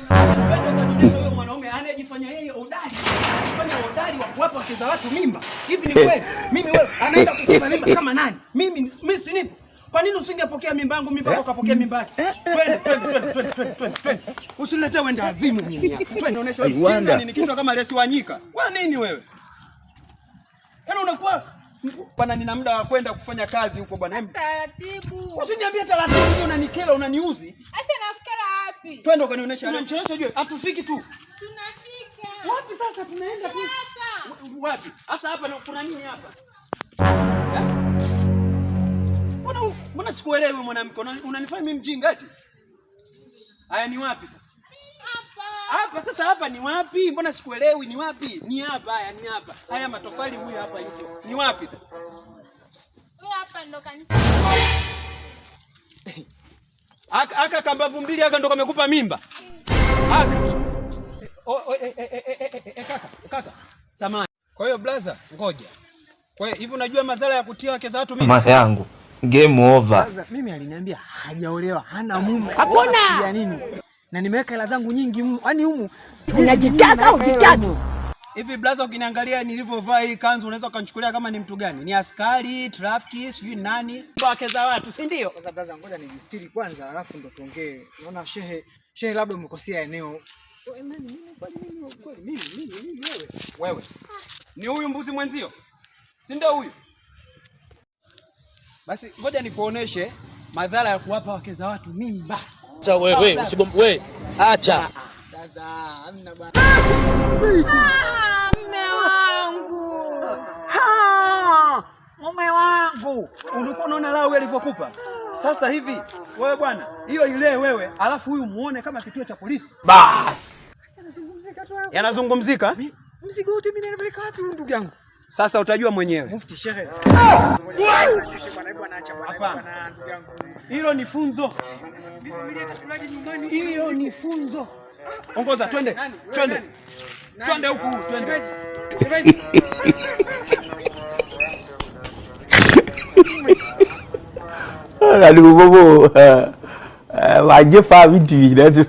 Twende kanionyesha huyo mwanaume anayejifanya yeye hodari. Anafanya hodari wa kuwapa wake za watu mimba. Hivi ni kweli? Mimi wewe anaenda kukupa mimba kama nani? Mimi si nipo. Kwa nini usingepokea mimba yangu mimba yako ukapokea mimba yake? Twende. Usiniletee wenda azimu mimi hapa. Twende onesha wewe nini kitu kama Lesi Wanyika. Kwa nini wewe? Yaani unakuwa bwana nina muda wa kwenda kufanya kazi huko bwana. Taratibu. Usiniambie taratibu, unanikela unaniuzi. Asa nakukera wapi? Twende ukanionyesha. Unanichelewesha juu. Hatufiki tu. Tunafika. Wapi sasa tunaenda tu? Wapi? Sasa hapa kuna nini hapa? Mbona sikuelewi mwanamke? Unanifanya mimi mjinga eti? Haya ni wapi sasa? Hapa sasa hapa ni wapi? Mbona sikuelewi ni wapi? Ni hapa, haya ni hapa. Haya matofali huyu hapa yuko. Ni wapi sasa? Wewe hapa ndo kanisa. Aka kambavu mbili aka ndo kamekupa mimba. Aka. Kaka. Samahani. Kwa hiyo blaza, ngoja. Kwa hiyo hivi unajua madhara ya kutia wake za watu mimba? Mama yangu. Game over. Blaza, mimi aliniambia hajaolewa, hana mume. Hakuna. Ya nini? Na nimeweka hela zangu nyingi humu. Yaani humu unajitaka au jitaki? Hivi blaza ukiniangalia nilivyovaa hii kanzu unaweza ukanichukulia kama ni mtu gani? Ni askari, trafiki, sijui nani? Wake za watu, si ndio? Sasa blaza ngoja nijistiri kwanza alafu ndo tuongee. Naona shehe labda umekosea eneo. Wewe. Ni huyu mbuzi mwenzio? Si ndio huyu? Basi ngoja nikuoneshe madhara ya kuwapa wake za watu mimba. Acha wewe, wewe. Acha. Blaza, amna bwana. Mume wangu. Ulikuwa unaona lao alivyokupa. Sasa hivi wewe bwana, hiyo ile wewe, alafu huyu muone kama kituo cha polisi. Bas. Yanazungumzika tu hapo. Yanazungumzika? Mzigo wote mimi naelekea wapi ndugu yangu? Sasa utajua mwenyewe. Mufti shehe. Bwana ndugu yangu. Hilo ni funzo. Hiyo ni funzo. Ongoza twende. Twende huku, twende. Lalu bobo. Wajib faham itu.